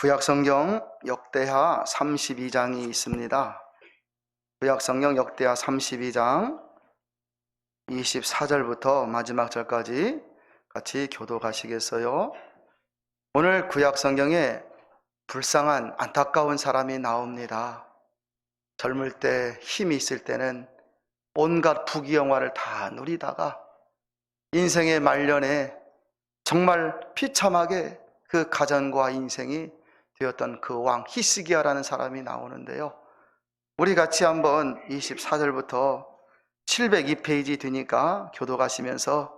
구약성경 역대하 32장이 있습니다. 구약성경 역대하 32장 24절부터 마지막 절까지 같이 교독하시겠어요? 오늘 구약성경에 불쌍한 안타까운 사람이 나옵니다. 젊을 때 힘이 있을 때는 온갖 부귀영화를 다 누리다가 인생의 말년에 정말 비참하게 그 가정과 인생이 되었던 그 왕 히스기야라는 사람이 나오는데요. 우리 같이 한번 24절부터 702페이지 되니까 교독하시면서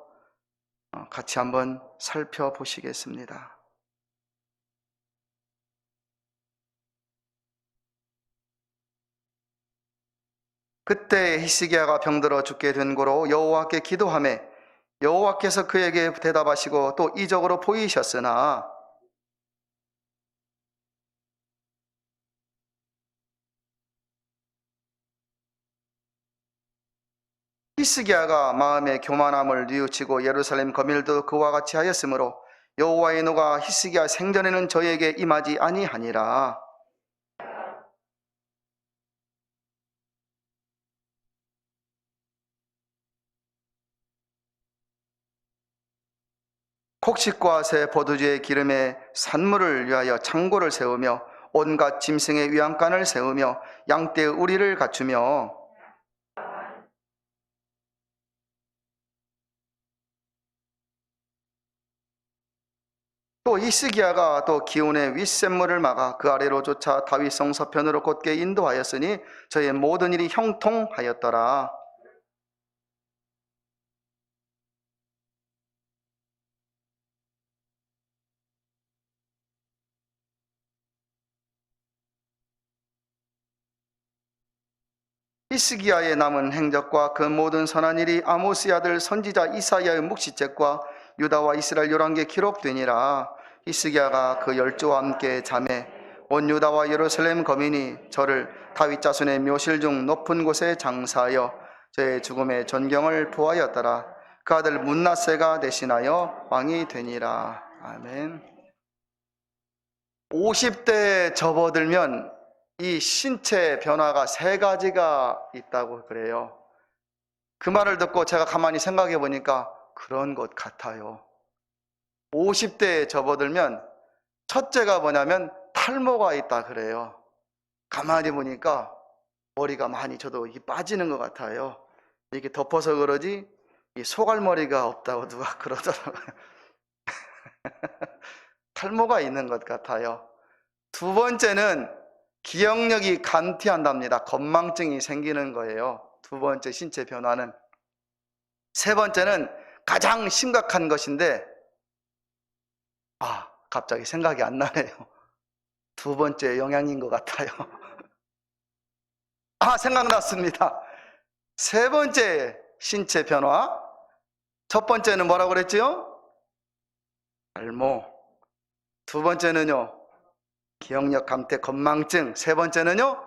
같이 한번 살펴보시겠습니다. 그때 히스기야가 병들어 죽게 된 고로 여호와께 기도하매 여호와께서 그에게 대답하시고 또 이적으로 보이셨으나 히스기야가 마음의 교만함을 뉘우치고 예루살렘 거밀도 그와 같이 하였으므로 여호와의 노가 히스기야 생전에는 저에게 임하지 아니하니라. 곡식과 새 포도주의 기름에 산물을 위하여 창고를 세우며 온갖 짐승의 위안간을 세우며 양떼의 우리를 갖추며 또 히스기야가 또 기온의 윗샘물을 막아 그 아래로 쫓아 다윗성 서편으로 곧게 인도하였으니 저의 모든 일이 형통하였더라. 히스기야의 남은 행적과 그 모든 선한 일이 아모스의 아들 선지자 이사야의 묵시책과 유다와 이스라엘 열왕기에 기록되니라. 히스기야가 그 열조와 함께 잠에 온 유다와 예루살렘 거민이 저를 다윗 자손의 묘실 중 높은 곳에 장사하여 저의 죽음의 존경을 보하였더라. 그 아들 문나세가 대신하여 왕이 되니라. 아멘. 50대에 접어들면 이 신체 변화가 3가지가 있다고 그래요. 그 말을 듣고 제가 가만히 생각해 보니까 그런 것 같아요. 50대에 접어들면 첫째가 뭐냐면 탈모가 있다 그래요. 가만히 보니까 머리가 많이 저도 이게 빠지는 것 같아요. 이렇게 덮어서 그러지 이 소갈머리가 없다고 누가 그러더라고요. 탈모가 있는 것 같아요. 두 번째는 기억력이 감퇴한답니다. 건망증이 생기는 거예요. 두 번째 신체 변화는. 세 번째는 가장 심각한 것인데 갑자기 생각이 안 나네요. 두 번째 영향인 것 같아요. 생각났습니다. 세 번째 신체 변화. 첫 번째는 뭐라고 그랬지요? 탈모. 두 번째는요, 기억력 감퇴 건망증. 세 번째는요,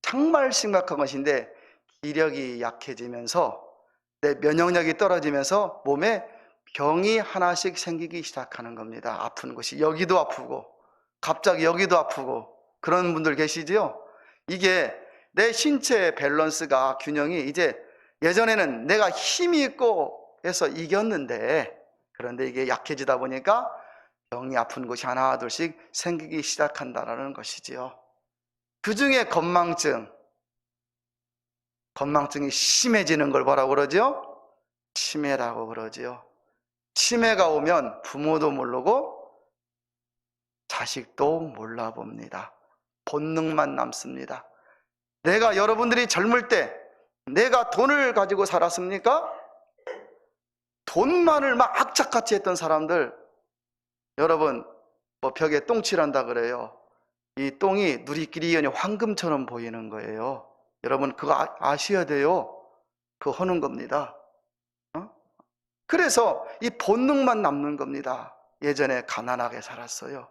정말 심각한 것인데 기력이 약해지면서 내 면역력이 떨어지면서 몸에 병이 하나씩 생기기 시작하는 겁니다. 아픈 곳이 여기도 아프고 갑자기 여기도 아프고 그런 분들 계시죠? 이게 내 신체의 밸런스가 균형이 이제 예전에는 내가 힘이 있고 해서 이겼는데 그런데 이게 약해지다 보니까 병이 아픈 곳이 하나 둘씩 생기기 시작한다는 것이지요. 그 중에 건망증이 심해지는 걸 뭐라고 그러죠? 치매라고 그러지요. 치매가 오면 부모도 모르고 자식도 몰라봅니다. 본능만 남습니다. 여러분들이 젊을 때 내가 돈을 가지고 살았습니까? 돈만을 막 악착같이 했던 사람들, 여러분 벽에 똥칠한다 그래요. 이 똥이 누리끼리 황금처럼 보이는 거예요. 여러분 그거 아셔야 돼요. 그거 하는 겁니다. 그래서 이 본능만 남는 겁니다. 예전에 가난하게 살았어요.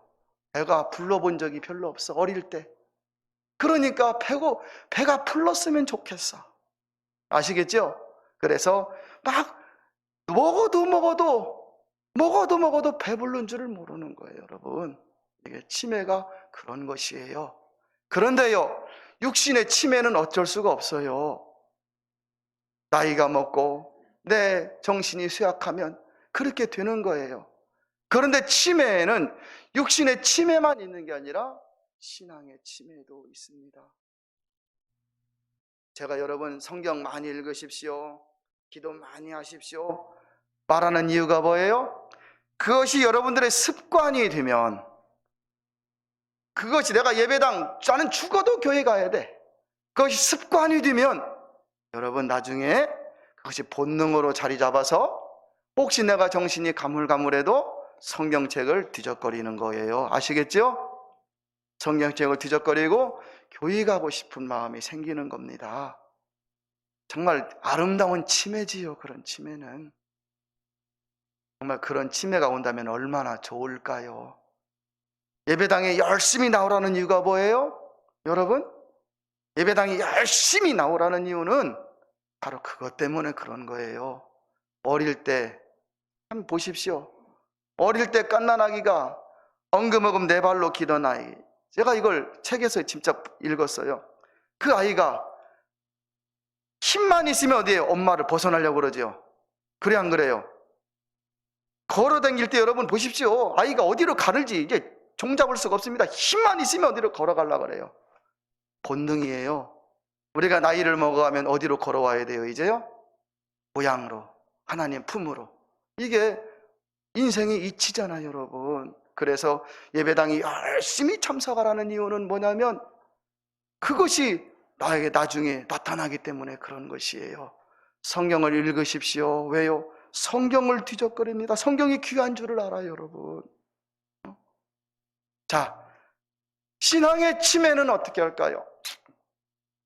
배가 불러본 적이 별로 없어, 어릴 때. 그러니까 배가 불렀으면 좋겠어. 아시겠죠? 그래서 막 먹어도 배부른 줄을 모르는 거예요, 여러분. 이게 치매가 그런 것이에요. 그런데요, 육신의 치매는 어쩔 수가 없어요. 나이가 먹고 내 정신이 쇠약하면 그렇게 되는 거예요. 그런데 치매에는 육신의 치매만 있는 게 아니라 신앙의 치매도 있습니다. 제가 여러분 성경 많이 읽으십시오, 기도 많이 하십시오 말하는 이유가 뭐예요? 그것이 여러분들의 습관이 되면, 그것이 내가 예배당, 나는 죽어도 교회 가야 돼, 그것이 습관이 되면 여러분 나중에 그것이 본능으로 자리 잡아서 혹시 내가 정신이 가물가물해도 성경책을 뒤적거리는 거예요. 아시겠죠? 성경책을 뒤적거리고 교회 가고 싶은 마음이 생기는 겁니다. 정말 아름다운 치매지요. 그런 치매는 정말, 그런 치매가 온다면 얼마나 좋을까요? 예배당에 열심히 나오라는 이유가 뭐예요? 여러분, 예배당에 열심히 나오라는 이유는 바로 그것 때문에 그런 거예요. 어릴 때 한번 보십시오. 어릴 때 갓난아기가 엉금엉금 네 발로 기던 아이, 제가 이걸 책에서 직접 읽었어요. 그 아이가 힘만 있으면 어디에 엄마를 벗어나려고 그러죠. 그래 안 그래요? 걸어 다닐 때 여러분 보십시오. 아이가 어디로 가는지 이제 종잡을 수가 없습니다. 힘만 있으면 어디로 걸어가려고 그래요. 본능이에요. 우리가 나이를 먹어가면 어디로 걸어와야 돼요? 이제요? 고향으로, 하나님 품으로. 이게 인생의 이치잖아요, 여러분. 그래서 예배당이 열심히 참석하라는 이유는 뭐냐면 그것이 나에게 나중에 나타나기 때문에 그런 것이에요. 성경을 읽으십시오. 왜요? 성경을 뒤적거립니다. 성경이 귀한 줄을 알아요, 여러분. 자, 신앙의 치매는 어떻게 할까요?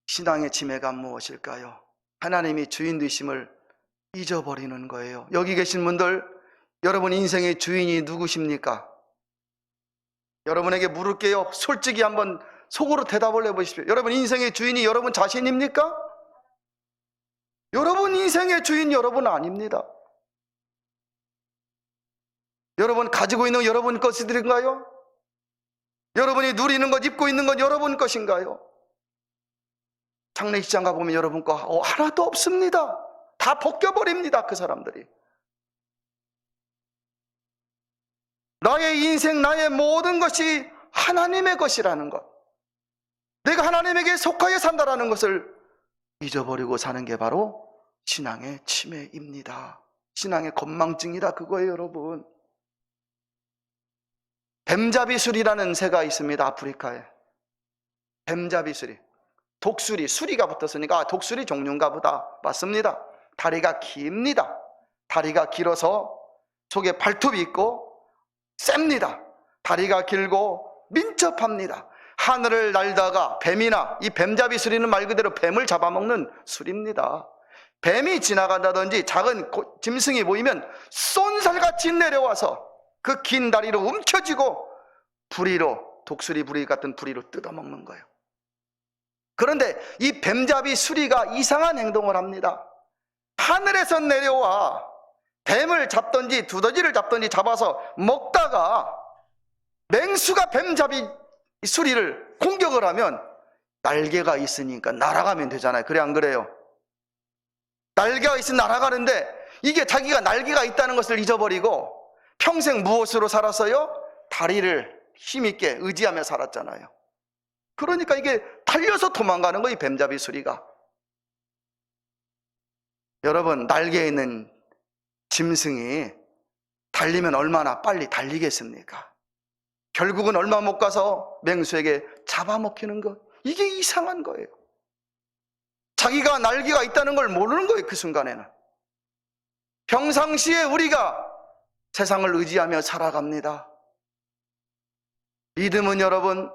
신앙의 치매가 무엇일까요? 하나님이 주인 되심을 잊어버리는 거예요. 여기 계신 분들, 여러분 인생의 주인이 누구십니까? 여러분에게 물을게요. 솔직히 한번 속으로 대답을 해보십시오. 여러분 인생의 주인이 여러분 자신입니까? 여러분 인생의 주인 여러분 아닙니다. 여러분 가지고 있는 여러분 것들인가요? 여러분이 누리는 것, 입고 있는 것 여러분 것인가요? 장례식장 가보면 여러분 거 하나도 없습니다. 다 벗겨버립니다, 그 사람들이. 나의 인생, 나의 모든 것이 하나님의 것이라는 것, 내가 하나님에게 속하여 산다라는 것을 잊어버리고 사는 게 바로 신앙의 치매입니다. 신앙의 건망증이다, 그거예요, 여러분. 뱀잡이술이라는 새가 있습니다, 아프리카에. 뱀잡이술이. 독수리, 수리가 붙었으니까 독수리 종류인가 보다. 맞습니다. 다리가 깁니다. 다리가 길어서 속에 발톱이 있고 셉니다. 다리가 길고 민첩합니다. 하늘을 날다가 뱀이나, 이 뱀잡이 수리는 말 그대로 뱀을 잡아먹는 수리입니다. 뱀이 지나간다든지 작은 짐승이 보이면 쏜살같이 내려와서 그 긴 다리로 움켜쥐고 부리로, 독수리 부리 같은 부리로 뜯어먹는 거예요. 그런데 이 뱀잡이 수리가 이상한 행동을 합니다. 하늘에서 내려와 뱀을 잡든지 두더지를 잡든지 잡아서 먹다가 맹수가 뱀잡이 수리를 공격을 하면 날개가 있으니까 날아가면 되잖아요. 그래 안 그래요? 날개가 있으면 날아가는데 이게 자기가 날개가 있다는 것을 잊어버리고 평생 무엇으로 살았어요? 다리를 힘있게 의지하며 살았잖아요. 그러니까 이게 달려서 도망가는 거예요, 뱀잡이 수리가. 여러분, 날개에 있는 짐승이 달리면 얼마나 빨리 달리겠습니까? 결국은 얼마 못 가서 맹수에게 잡아먹히는 것. 이게 이상한 거예요. 자기가 날개가 있다는 걸 모르는 거예요, 그 순간에는. 평상시에 우리가 세상을 의지하며 살아갑니다. 믿음은 여러분,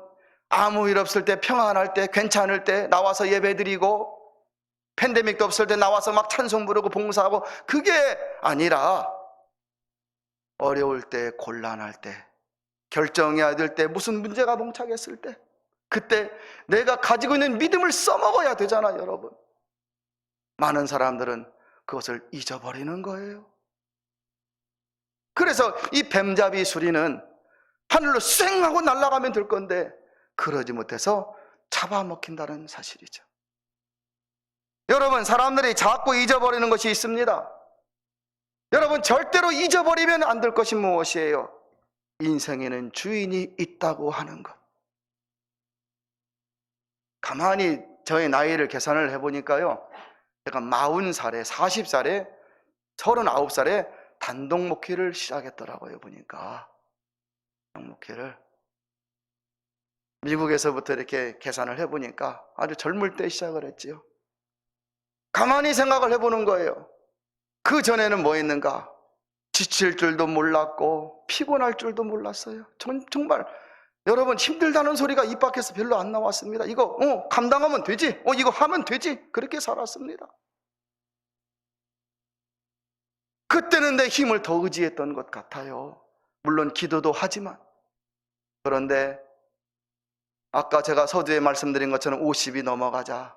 아무 일 없을 때, 평안할 때, 괜찮을 때 나와서 예배드리고, 팬데믹도 없을 때 나와서 막 찬송 부르고 봉사하고, 그게 아니라 어려울 때, 곤란할 때, 결정해야 될 때, 무슨 문제가 봉착했을 때, 그때 내가 가지고 있는 믿음을 써먹어야 되잖아요, 여러분. 많은 사람들은 그것을 잊어버리는 거예요. 그래서 이 뱀잡이 수리는 하늘로 쌩 하고 날아가면 될 건데 그러지 못해서 잡아먹힌다는 사실이죠. 여러분, 사람들이 자꾸 잊어버리는 것이 있습니다. 여러분, 절대로 잊어버리면 안 될 것이 무엇이에요? 인생에는 주인이 있다고 하는 것. 가만히 저의 나이를 계산을 해보니까요, 제가 40살에, 40살에, 39살에 단독 목회를 시작했더라고요. 보니까 목회를 미국에서부터 이렇게 계산을 해보니까 아주 젊을 때 시작을 했지요. 가만히 생각을 해보는 거예요. 그 전에는 뭐 했는가? 지칠 줄도 몰랐고 피곤할 줄도 몰랐어요. 정말 여러분, 힘들다는 소리가 입 밖에서 별로 안 나왔습니다. 이거 감당하면 되지, 이거 하면 되지, 그렇게 살았습니다. 그때는 내 힘을 더 의지했던 것 같아요. 물론 기도도 하지만. 그런데 아까 제가 서두에 말씀드린 것처럼 50이 넘어가자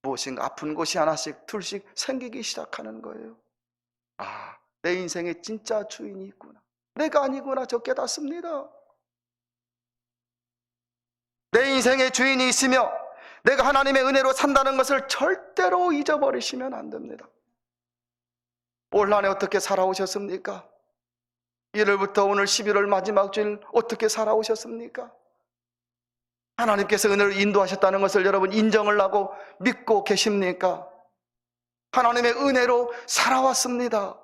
무엇인가 아픈 곳이 하나씩 둘씩 생기기 시작하는 거예요. 아, 내 인생에 진짜 주인이 있구나, 내가 아니구나, 저 깨닫습니다. 내 인생에 주인이 있으며 내가 하나님의 은혜로 산다는 것을 절대로 잊어버리시면 안 됩니다. 올 한 해 어떻게 살아오셨습니까? 1월부터 오늘 11월 마지막 주일 어떻게 살아오셨습니까? 하나님께서 은혜로 인도하셨다는 것을 여러분 인정을 하고 믿고 계십니까? 하나님의 은혜로 살아왔습니다.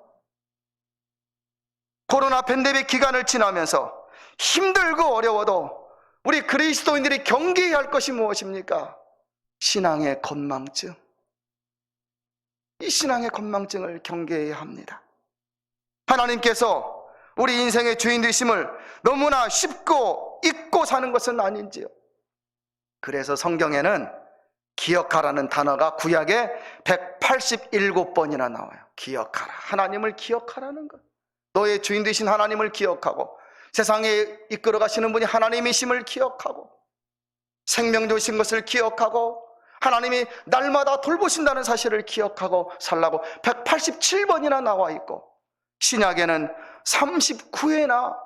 코로나 팬데믹 기간을 지나면서 힘들고 어려워도 우리 그리스도인들이 경계해야 할 것이 무엇입니까? 신앙의 건망증. 이 신앙의 건망증을 경계해야 합니다. 하나님께서 우리 인생의 주인 되심을 너무나 쉽고 잊고 사는 것은 아닌지요. 그래서 성경에는 기억하라는 단어가 구약에 187번이나 나와요. 기억하라. 하나님을 기억하라는 것. 너의 주인 되신 하나님을 기억하고 세상에 이끌어 가시는 분이 하나님이심을 기억하고 생명 주신 것을 기억하고 하나님이 날마다 돌보신다는 사실을 기억하고 살라고 187번이나 나와 있고, 신약에는 39회나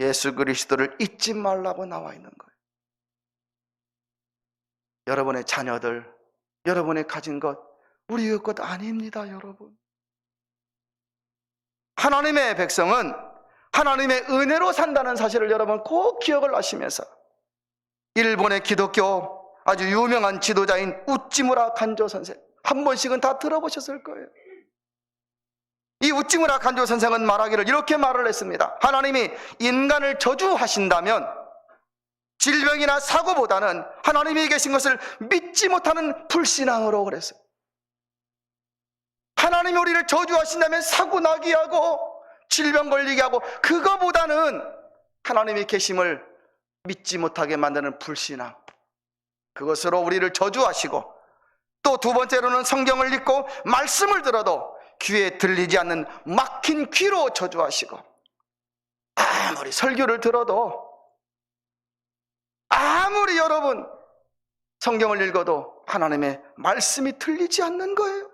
예수 그리스도를 잊지 말라고 나와 있는 거예요. 여러분의 자녀들, 여러분의 가진 것 우리의 것 아닙니다. 여러분, 하나님의 백성은 하나님의 은혜로 산다는 사실을 여러분 꼭 기억을 하시면서, 일본의 기독교 아주 유명한 지도자인 우찌무라 간조 선생, 한 번씩은 다 들어보셨을 거예요. 이 우찌무라 간조 선생은 말하기를 이렇게 말을 했습니다. 하나님이 인간을 저주하신다면 질병이나 사고보다는 하나님이 계신 것을 믿지 못하는 불신앙으로 그랬어요. 하나님이 우리를 저주하신다면 사고 나게 하고 질병 걸리게 하고, 그거보다는 하나님이 계심을 믿지 못하게 만드는 불신앙, 그것으로 우리를 저주하시고, 또 두 번째로는 성경을 읽고 말씀을 들어도 귀에 들리지 않는 막힌 귀로 저주하시고, 아무리 설교를 들어도, 아무리 여러분 성경을 읽어도 하나님의 말씀이 들리지 않는 거예요.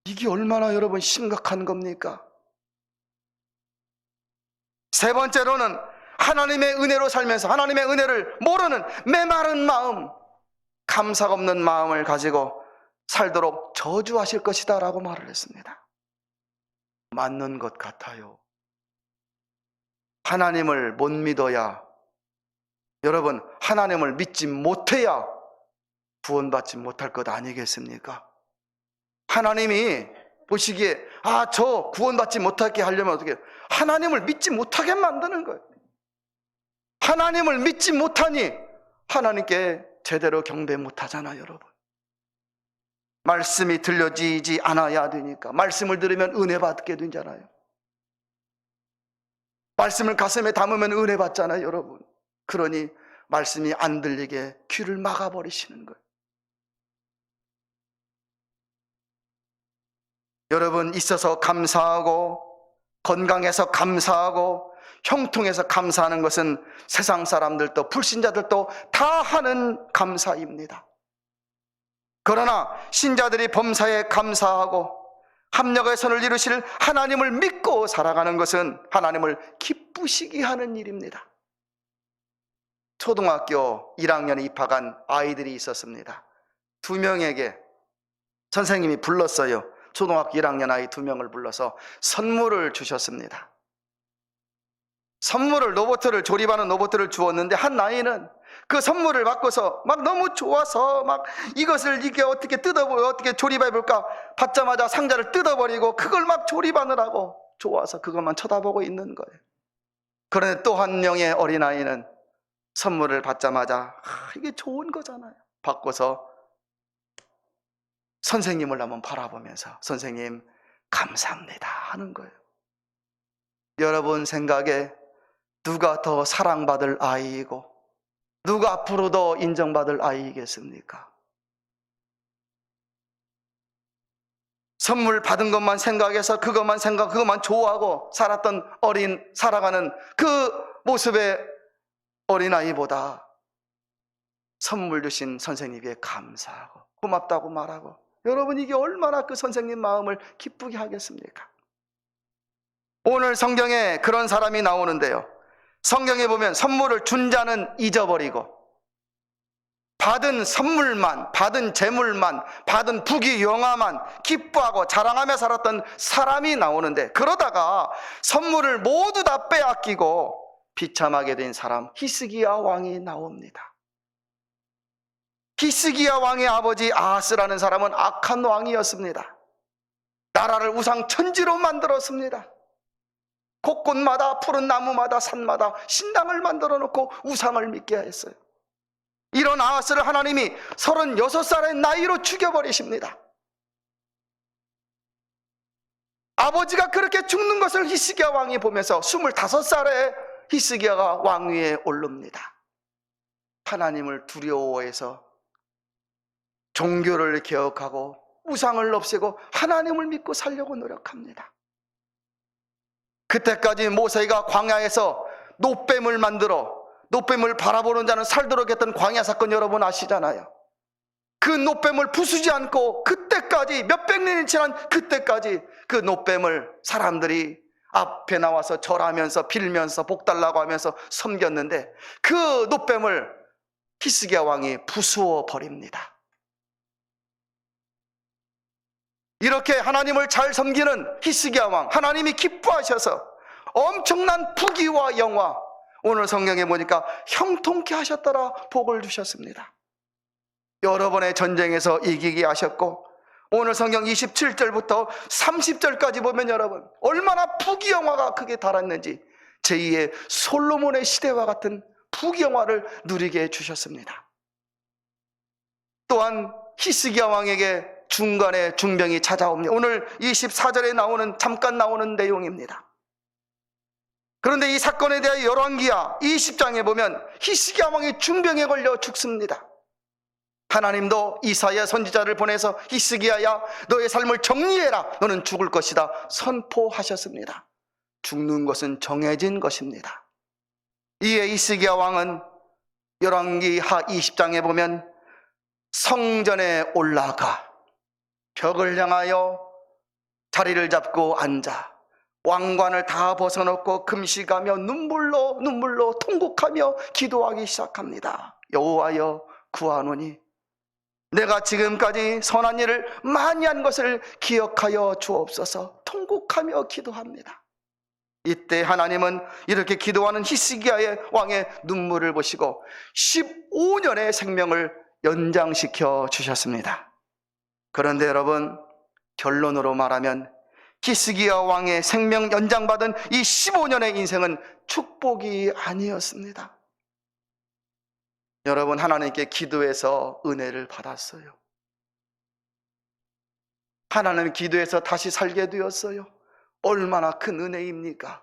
이게 얼마나 여러분 심각한 겁니까? 세 번째로는 하나님의 은혜로 살면서 하나님의 은혜를 모르는 메마른 마음, 감사가 없는 마음을 가지고 살도록 저주하실 것이다 라고 말을 했습니다. 맞는 것 같아요. 하나님을 못 믿어야, 여러분 하나님을 믿지 못해야 구원받지 못할 것 아니겠습니까? 하나님이 보시기에 저 구원받지 못하게 하려면 어떻게 해요? 하나님을 믿지 못하게 만드는 거예요. 하나님을 믿지 못하니 하나님께 제대로 경배 못하잖아요. 여러분, 말씀이 들려지지 않아야 되니까. 말씀을 들으면 은혜 받게 되잖아요. 말씀을 가슴에 담으면 은혜 받잖아요. 여러분, 그러니 말씀이 안 들리게 귀를 막아버리시는 거예요. 여러분, 있어서 감사하고 건강해서 감사하고 형통해서 감사하는 것은 세상 사람들도 불신자들도 다 하는 감사입니다. 그러나 신자들이 범사에 감사하고 합력의 선을 이루실 하나님을 믿고 살아가는 것은 하나님을 기쁘시게 하는 일입니다. 초등학교 1학년에 입학한 아이들이 있었습니다. 2명에게 선생님이 불렀어요. 초등학교 1학년 아이 2명을 불러서 선물을 주셨습니다. 선물을, 로봇을, 조립하는 로봇을 주었는데 한 아이는 그 선물을 받고서 막 너무 좋아서 막 이것을 이게 어떻게 어떻게 조립해 볼까 받자마자 상자를 뜯어버리고 그걸 막 조립하느라고 좋아서 그것만 쳐다보고 있는 거예요. 그런데 또 한 명의 어린아이는 선물을 받자마자 이게 좋은 거잖아요. 받고서 선생님을 한번 바라보면서 선생님 감사합니다 하는 거예요. 여러분 생각에 누가 더 사랑받을 아이이고 누가 앞으로 더 인정받을 아이이겠습니까? 선물 받은 것만 생각해서 그것만 좋아하고 살아가는 그 모습의 어린아이보다 선물 주신 선생님에게 감사하고 고맙다고 말하고, 여러분 이게 얼마나 그 선생님 마음을 기쁘게 하겠습니까? 오늘 성경에 그런 사람이 나오는데요, 성경에 보면 선물을 준 자는 잊어버리고 받은 선물만, 받은 재물만, 받은 부귀 영화만 기뻐하고 자랑하며 살았던 사람이 나오는데, 그러다가 선물을 모두 다 빼앗기고 비참하게 된 사람 히스기야 왕이 나옵니다. 히스기야 왕의 아버지 아하스라는 사람은 악한 왕이었습니다. 나라를 우상 천지로 만들었습니다. 곳곳마다 푸른 나무마다 산마다 신당을 만들어 놓고 우상을 믿게 했어요. 이런 아하스를 하나님이 36살의 나이로 죽여버리십니다. 아버지가 그렇게 죽는 것을 히스기야 왕이 보면서 25살에 히스기야가 왕위에 오릅니다. 하나님을 두려워해서 종교를 개혁하고 우상을 없애고 하나님을 믿고 살려고 노력합니다. 그때까지 모세가 광야에서 노뱀을 만들어 노뱀을 바라보는 자는 살도록 했던 광야 사건 여러분 아시잖아요. 그 노뱀을 부수지 않고 그때까지 몇백 년이 지난 그때까지 그 노뱀을 사람들이 앞에 나와서 절하면서 빌면서 복달라고 하면서 섬겼는데, 그 노뱀을 히스기야 왕이 부수어 버립니다. 이렇게 하나님을 잘 섬기는 히스기야 왕, 하나님이 기뻐하셔서 엄청난 부귀와 영화, 오늘 성경에 보니까 형통케 하셨더라 복을 주셨습니다. 여러 번의 전쟁에서 이기게 하셨고, 오늘 성경 27절부터 30절까지 보면 여러분 얼마나 부귀영화가 크게 달았는지 제2의 솔로몬의 시대와 같은 부귀영화를 누리게 해주셨습니다. 또한 히스기야 왕에게 중간에 중병이 찾아옵니다. 오늘 24절에 잠깐 나오는 내용입니다. 그런데 이 사건에 대해 열왕기야 20장에 보면 히스기야 왕이 중병에 걸려 죽습니다. 하나님도 이사야 선지자를 보내서 히스기야야 너의 삶을 정리해라, 너는 죽을 것이다 선포하셨습니다. 죽는 것은 정해진 것입니다. 이에 히스기야 왕은 열왕기하 20장에 보면 성전에 올라가 벽을 향하여 자리를 잡고 앉아 왕관을 다 벗어놓고 금식하며 눈물로 통곡하며 기도하기 시작합니다. 여호와여 구하노니 내가 지금까지 선한 일을 많이 한 것을 기억하여 주옵소서 통곡하며 기도합니다. 이때 하나님은 이렇게 기도하는 히스기야의 왕의 눈물을 보시고 15년의 생명을 연장시켜 주셨습니다. 그런데 여러분, 결론으로 말하면 히스기야 왕의 생명 연장받은 이 15년의 인생은 축복이 아니었습니다. 여러분, 하나님께 기도해서 은혜를 받았어요. 하나님 기도해서 다시 살게 되었어요. 얼마나 큰 은혜입니까?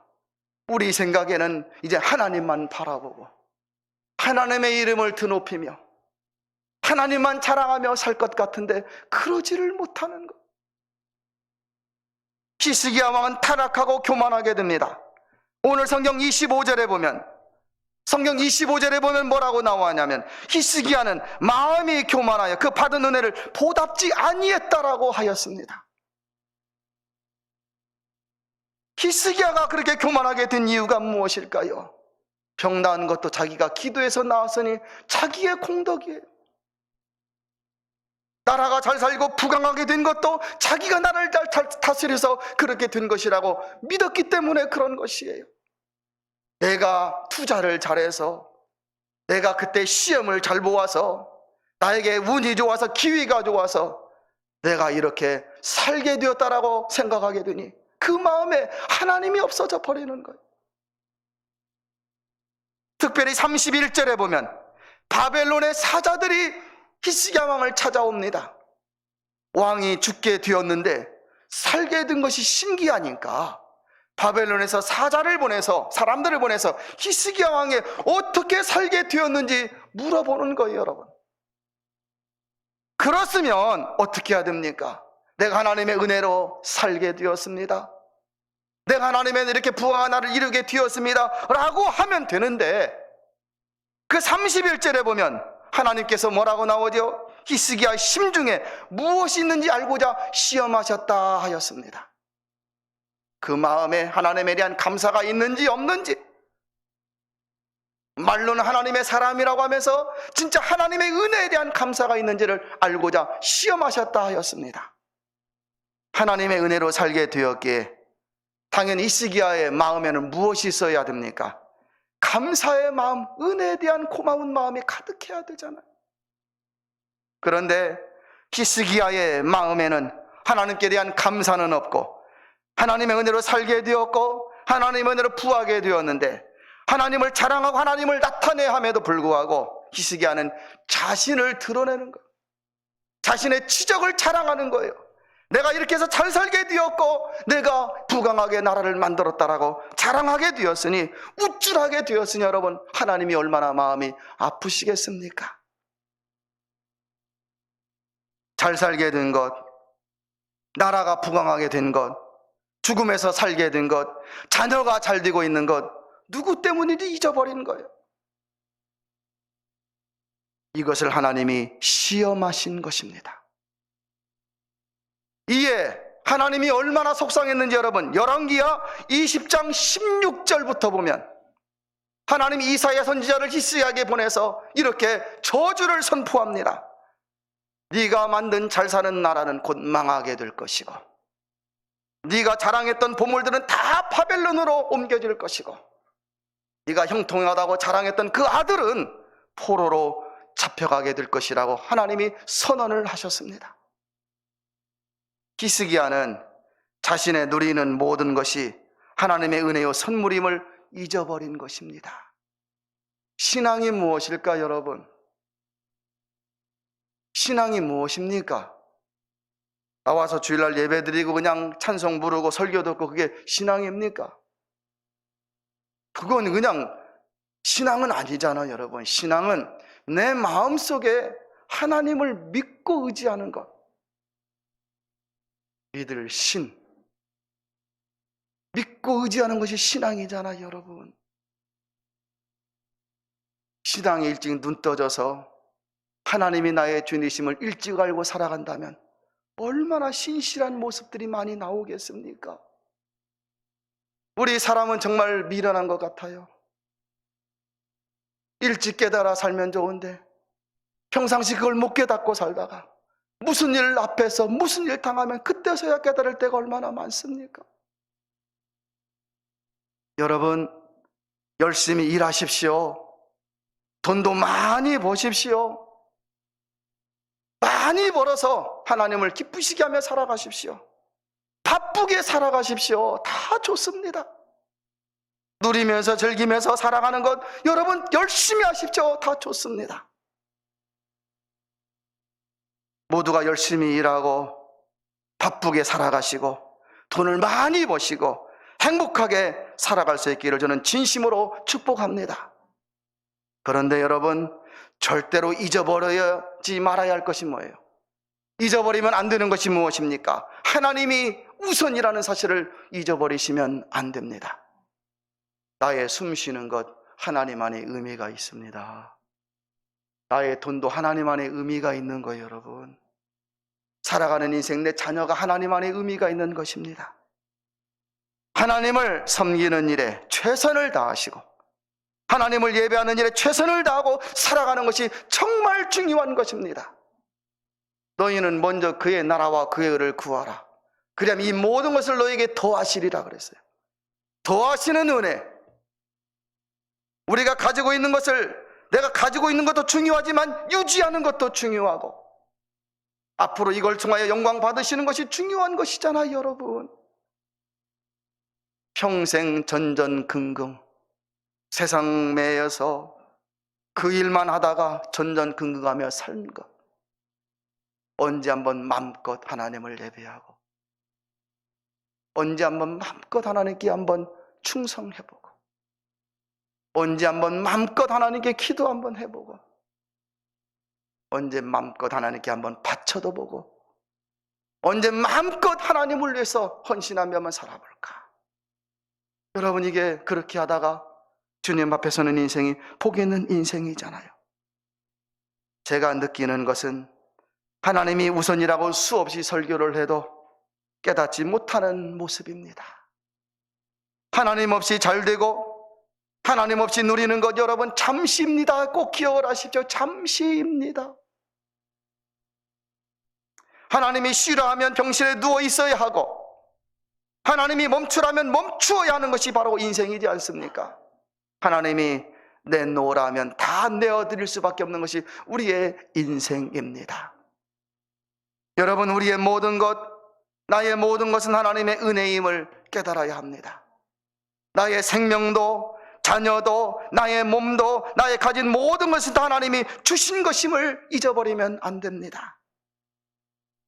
우리 생각에는 이제 하나님만 바라보고 하나님의 이름을 드높이며 하나님만 자랑하며 살 것 같은데 그러지를 못하는 것. 히스기야 왕은 타락하고 교만하게 됩니다. 오늘 성경 25절에 보면 뭐라고 나와냐면 히스기야는 마음이 교만하여 그 받은 은혜를 보답지 아니했다라고 하였습니다. 히스기야가 그렇게 교만하게 된 이유가 무엇일까요? 병 나은 것도 자기가 기도해서 나았으니 자기의 공덕이에요. 나라가 잘 살고 부강하게 된 것도 자기가 나라를 잘 다스려서 그렇게 된 것이라고 믿었기 때문에 그런 것이에요. 내가 투자를 잘해서, 내가 그때 시험을 잘 보아서, 나에게 운이 좋아서, 기회가 좋아서 내가 이렇게 살게 되었다라고 생각하게 되니 그 마음에 하나님이 없어져 버리는 거예요. 특별히 31절에 보면 바벨론의 사자들이 히스기야 왕을 찾아옵니다. 왕이 죽게 되었는데 살게 된 것이 신기하니까 바벨론에서 사자를 보내서, 사람들을 보내서 히스기야 왕이 어떻게 살게 되었는지 물어보는 거예요, 여러분. 그렇으면 어떻게 해야 됩니까? 내가 하나님의 은혜로 살게 되었습니다, 내가 하나님의 이렇게 부강한 나를 이루게 되었습니다 라고 하면 되는데, 그 31절에 보면 하나님께서 뭐라고 나오죠? 히스기야 심중에 무엇이 있는지 알고자 시험하셨다 하였습니다. 그 마음에 하나님에 대한 감사가 있는지 없는지, 말로는 하나님의 사람이라고 하면서 진짜 하나님의 은혜에 대한 감사가 있는지를 알고자 시험하셨다 하였습니다. 하나님의 은혜로 살게 되었기에 당연히 히스기야의 마음에는 무엇이 있어야 됩니까? 감사의 마음, 은혜에 대한 고마운 마음이 가득해야 되잖아요. 그런데 히스기야의 마음에는 하나님께 대한 감사는 없고, 하나님의 은혜로 살게 되었고 하나님의 은혜로 부하게 되었는데, 하나님을 자랑하고 하나님을 나타내야 함에도 불구하고 히스기야는 자신을 드러내는 거예요. 자신의 치적을 자랑하는 거예요. 내가 이렇게 해서 잘 살게 되었고 내가 부강하게 나라를 만들었다라고 자랑하게 되었으니, 우쭐하게 되었으니 여러분, 하나님이 얼마나 마음이 아프시겠습니까? 잘 살게 된 것, 나라가 부강하게 된 것, 죽음에서 살게 된 것, 자녀가 잘 되고 있는 것, 누구 때문인지 잊어버리는 거예요. 이것을 하나님이 시험하신 것입니다. 이에 하나님이 얼마나 속상했는지 여러분, 열왕기하 20장 16절부터 보면 하나님이 이사야 선지자를 히스기야에게 보내서 이렇게 저주를 선포합니다. 네가 만든 잘 사는 나라는 곧 망하게 될 것이고, 네가 자랑했던 보물들은 다 바벨론으로 옮겨질 것이고, 네가 형통하다고 자랑했던 그 아들은 포로로 잡혀가게 될 것이라고 하나님이 선언을 하셨습니다. 히스기야는 자신의 누리는 모든 것이 하나님의 은혜요 선물임을 잊어버린 것입니다. 신앙이 무엇일까, 여러분? 신앙이 무엇입니까? 나와서 주일날 예배드리고 그냥 찬송 부르고 설교 듣고 그게 신앙입니까? 그건 그냥 신앙은 아니잖아요, 여러분. 신앙은 내 마음속에 하나님을 믿고 의지하는 것, 믿을 신, 믿고 의지하는 것이 신앙이잖아요, 여러분. 신앙이 일찍 눈 떠져서 하나님이 나의 주님이심을 일찍 알고 살아간다면 얼마나 신실한 모습들이 많이 나오겠습니까? 우리 사람은 정말 미련한 것 같아요. 일찍 깨달아 살면 좋은데 평상시 그걸 못 깨닫고 살다가 무슨 일 앞에서 무슨 일 당하면 그때서야 깨달을 때가 얼마나 많습니까? 여러분, 열심히 일하십시오. 돈도 많이 버십시오. 많이 벌어서 하나님을 기쁘시게 하며 살아가십시오. 바쁘게 살아가십시오. 다 좋습니다. 누리면서 즐기면서 살아가는 것, 여러분 열심히 하십시오. 다 좋습니다. 모두가 열심히 일하고 바쁘게 살아가시고 돈을 많이 버시고 행복하게 살아갈 수 있기를 저는 진심으로 축복합니다. 그런데 여러분, 절대로 잊어버려지 말아야 할 것이 뭐예요? 잊어버리면 안 되는 것이 무엇입니까? 하나님이 우선이라는 사실을 잊어버리시면 안 됩니다. 나의 숨 쉬는 것, 하나님 안에 의미가 있습니다. 나의 돈도 하나님 안에 의미가 있는 거예요, 여러분. 살아가는 인생, 내 자녀가 하나님 안에 의미가 있는 것입니다. 하나님을 섬기는 일에 최선을 다하시고 하나님을 예배하는 일에 최선을 다하고 살아가는 것이 정말 중요한 것입니다. 너희는 먼저 그의 나라와 그의 의를 구하라. 그리하면 이 모든 것을 너에게 더하시리라 그랬어요. 더하시는 은혜. 우리가 가지고 있는 것을, 내가 가지고 있는 것도 중요하지만 유지하는 것도 중요하고, 앞으로 이걸 통하여 영광 받으시는 것이 중요한 것이잖아요, 여러분. 평생 전전긍긍 세상 매여서 그 일만 하다가 전전긍긍하며 산 것, 언제 한번 마음껏 하나님을 예배하고, 언제 한번 마음껏 하나님께 한번 충성해보고, 언제 한번 마음껏 하나님께 기도 한번 해보고, 언제 마음껏 하나님께 한번 바쳐도 보고, 언제 마음껏 하나님을 위해서 헌신하며 한번 살아볼까? 여러분, 이게 그렇게 하다가 주님 앞에 서는 인생이 복 있는 인생이잖아요. 제가 느끼는 것은 하나님이 우선이라고 수없이 설교를 해도 깨닫지 못하는 모습입니다. 하나님 없이 잘되고 하나님 없이 누리는 것, 여러분, 잠시입니다. 꼭 기억을 하십시오. 잠시입니다. 하나님이 쉬라 하면 병실에 누워 있어야 하고, 하나님이 멈추라면 멈추어야 하는 것이 바로 인생이지 않습니까? 하나님이 내놓으라 하면 다 내어드릴 수밖에 없는 것이 우리의 인생입니다. 여러분, 우리의 모든 것, 나의 모든 것은 하나님의 은혜임을 깨달아야 합니다. 나의 생명도, 자녀도, 나의 몸도, 나의 가진 모든 것은 다 하나님이 주신 것임을 잊어버리면 안 됩니다.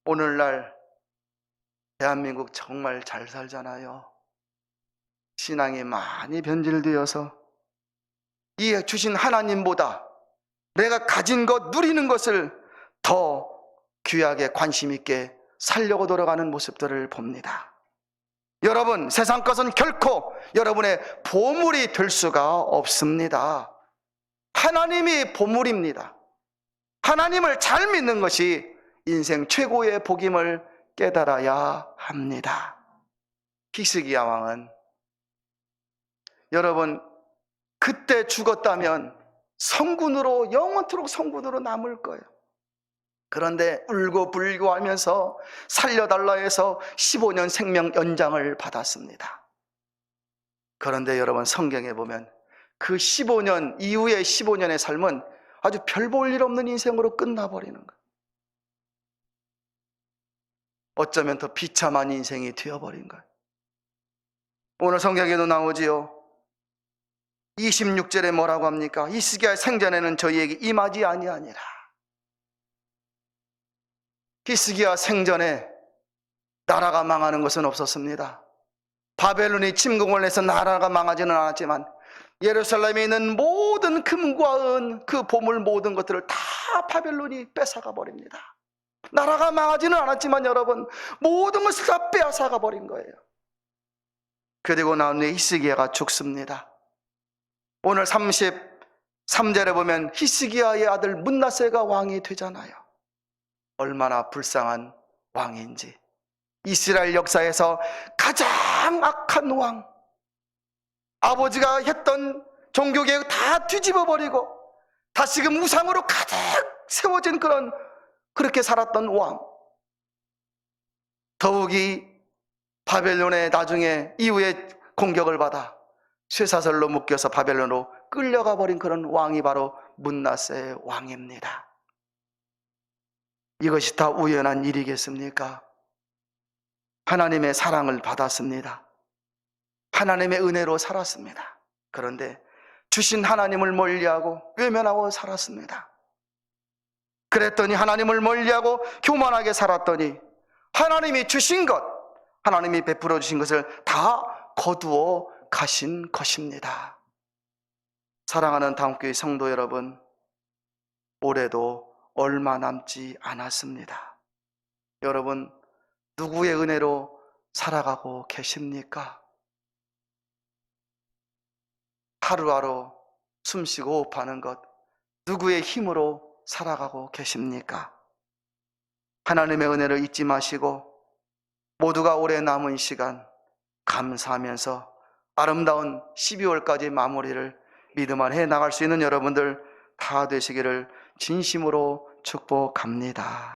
오늘날 대한민국 정말 잘 살잖아요. 신앙이 많이 변질되어서 이 주신 하나님보다 내가 가진 것, 누리는 것을 더 귀하게 관심 있게 살려고 돌아가는 모습들을 봅니다. 여러분, 세상 것은 결코 여러분의 보물이 될 수가 없습니다. 하나님이 보물입니다. 하나님을 잘 믿는 것이 인생 최고의 복임을 깨달아야 합니다. 히스기야 왕은, 여러분, 그때 죽었다면 성군으로, 영원토록 성군으로 남을 거예요. 그런데 울고불고 하면서 살려달라 해서 15년 생명 연장을 받았습니다. 그런데 여러분, 성경에 보면 그 15년 이후의 15년의 삶은 아주 별 볼 일 없는 인생으로 끝나버리는 거예요. 어쩌면 더 비참한 인생이 되어버린 거예요. 오늘 성경에도 나오지요. 26절에 뭐라고 합니까? 히스기야 생전에는 저희에게 임하지 아니하니라. 히스기야 생전에 나라가 망하는 것은 없었습니다. 바벨론이 침공을 해서 나라가 망하지는 않았지만 예루살렘에 있는 모든 금과 은, 그 보물 모든 것들을 다 바벨론이 뺏어가 버립니다. 나라가 망하지는 않았지만 여러분, 모든 것을 다 빼앗아가 버린 거예요. 그리고 나온 후에 히스기야가 죽습니다. 오늘 33절에 보면 히스기야의 아들 므낫세가 왕이 되잖아요. 얼마나 불쌍한 왕인지. 이스라엘 역사에서 가장 악한 왕, 아버지가 했던 종교개혁 다 뒤집어 버리고 다시금 우상으로 가득 세워진 그렇게 살았던 왕. 더욱이 바벨론에 나중에 이후에 공격을 받아 쇠사슬로 묶여서 바벨론으로 끌려가 버린 그런 왕이 바로 므낫세 왕입니다. 이것이 다 우연한 일이겠습니까? 하나님의 사랑을 받았습니다. 하나님의 은혜로 살았습니다. 그런데 주신 하나님을 멀리하고 외면하고 살았습니다. 그랬더니 하나님을 멀리하고 교만하게 살았더니 하나님이 주신 것, 하나님이 베풀어 주신 것을 다 거두어 가신 것입니다. 사랑하는 다음교회 성도 여러분, 올해도 얼마 남지 않았습니다. 여러분, 누구의 은혜로 살아가고 계십니까? 하루하루 숨쉬고 호흡하는 것, 누구의 힘으로 살아가고 계십니까? 하나님의 은혜를 잊지 마시고 모두가 올해 남은 시간 감사하면서 아름다운 12월까지 마무리를 믿음 안에 나갈 수 있는 여러분들 다 되시기를 진심으로 축복합니다.